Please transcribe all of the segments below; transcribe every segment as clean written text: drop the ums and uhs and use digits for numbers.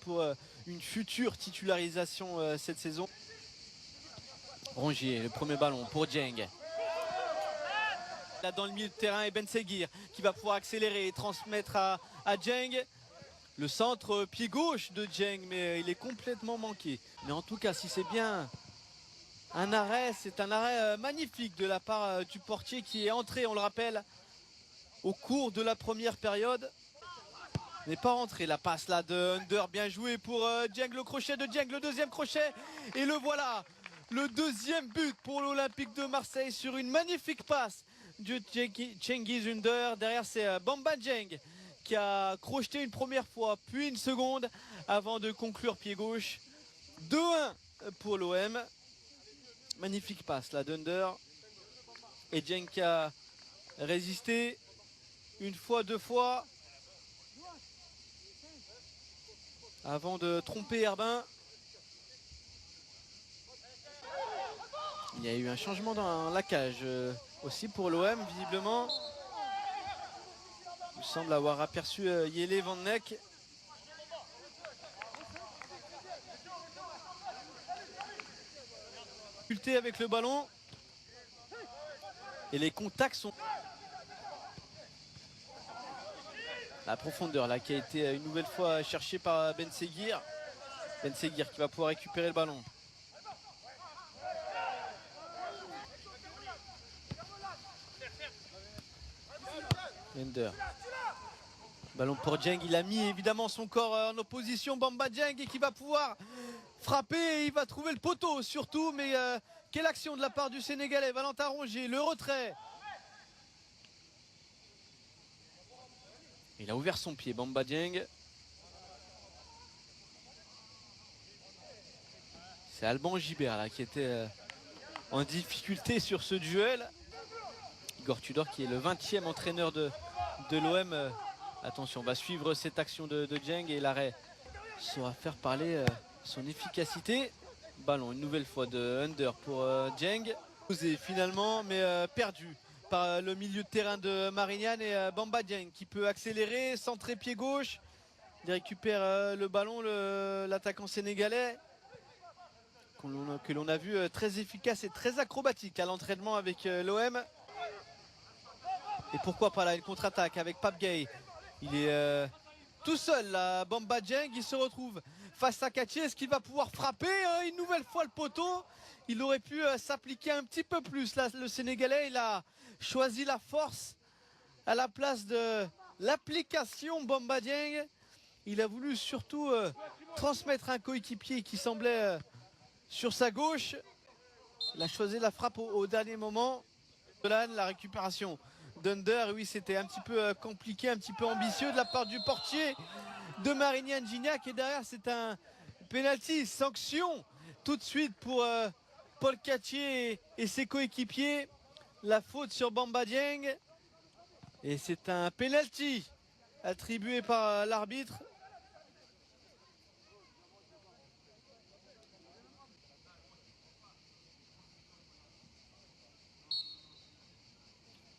pour une future titularisation cette saison. Rongier, le premier ballon pour Dieng. Là dans le milieu de terrain et Ben Seguir qui va pouvoir accélérer et transmettre à Dieng. Le centre pied gauche de Dieng, mais il est complètement manqué. Mais en tout cas, si c'est bien un arrêt, c'est un arrêt magnifique de la part du portier qui est entré, on le rappelle, au cours de la première période. N'est pas rentré, la passe là de Under, bien joué pour Dieng, le crochet de Dieng, le deuxième crochet, et le voilà, le deuxième but pour l'Olympique de Marseille sur une magnifique passe de Cengiz Under. Derrière c'est Bamba Dieng qui a crocheté une première fois, puis une seconde, avant de conclure pied gauche. 2-1 pour l'OM. Magnifique passe là d'Under. Et Dieng qui a résisté une fois, deux fois, avant de tromper Herbin. Il y a eu un changement dans la cage aussi pour l'OM, visiblement. Il semble avoir aperçu Yele Van Neck. Difficulté avec le ballon. Et les contacts sont... La profondeur là qui a été une nouvelle fois cherchée par Ben Seguir. Ben Seguir qui va pouvoir récupérer le ballon. Ender. Ballon pour Dieng, il a mis évidemment son corps en opposition. Bamba Dieng et qui va pouvoir frapper et il va trouver le poteau surtout. Mais quelle action de la part du Sénégalais, Valentin Rongier, le retrait. Il a ouvert son pied, Bamba Dieng. C'est Alban Gibert là qui était en difficulté sur ce duel. Igor Tudor qui est le 20e entraîneur de l'OM. Attention, on va suivre cette action de Dieng et l'arrêt saura faire parler son efficacité. Ballon une nouvelle fois de Under pour Dieng. Posé finalement mais perdu par le milieu de terrain de Marignane et Bamba Dieng qui peut accélérer, centrer pied gauche. Il récupère le ballon, l'attaquant sénégalais que l'on a vu très efficace et très acrobatique à l'entraînement avec l'OM. Et pourquoi pas là une contre-attaque avec Pape Gueye. Il est tout seul là, Bamba Dieng. Il se retrouve face à Kati. Est-ce qu'il va pouvoir frapper une nouvelle fois le poteau? Il aurait pu s'appliquer un petit peu plus. Là, le Sénégalais, il a choisi la force à la place de l'application. Bamba Dieng, il a voulu surtout transmettre un coéquipier qui semblait sur sa gauche. Il a choisi la frappe au dernier moment. La récupération d'Under, oui, c'était un petit peu compliqué, un petit peu ambitieux de la part du portier de Marignane Gignac. Et derrière, c'est un penalty, sanction tout de suite pour Paul Cattier et ses coéquipiers. La faute sur Bamba Dieng. Et c'est un penalty attribué par l'arbitre.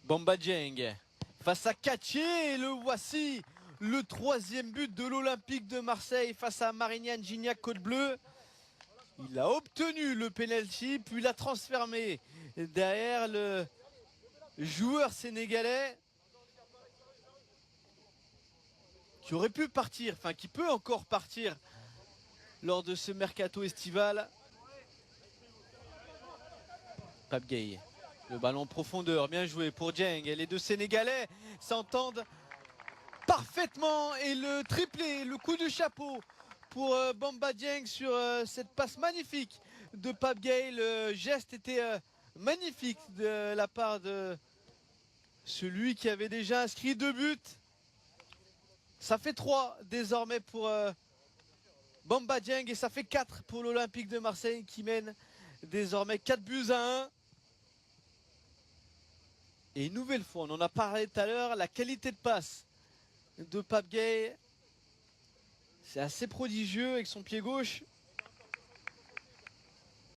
Bamba Dieng face à Cattier, le voici, le troisième but de l'Olympique de Marseille face à Marignane Gignac Côte Bleue. Il a obtenu le penalty, puis l'a transformé derrière le joueur sénégalais qui aurait pu partir, enfin qui peut encore partir lors de ce mercato estival. Pape Gueye. Le ballon en profondeur, bien joué pour Dieng. Et les deux Sénégalais s'entendent parfaitement. Et le triplé, le coup de chapeau pour Bamba Dieng sur cette passe magnifique de Pape Gueye. Le geste était magnifique de la part de celui qui avait déjà inscrit 2 buts. Ça fait 3 désormais pour Bamba Dieng et ça fait 4 pour l'Olympique de Marseille qui mène désormais 4-1. Et une nouvelle fois, on en a parlé tout à l'heure, la qualité de passe de Pape Gueye, c'est assez prodigieux avec son pied gauche.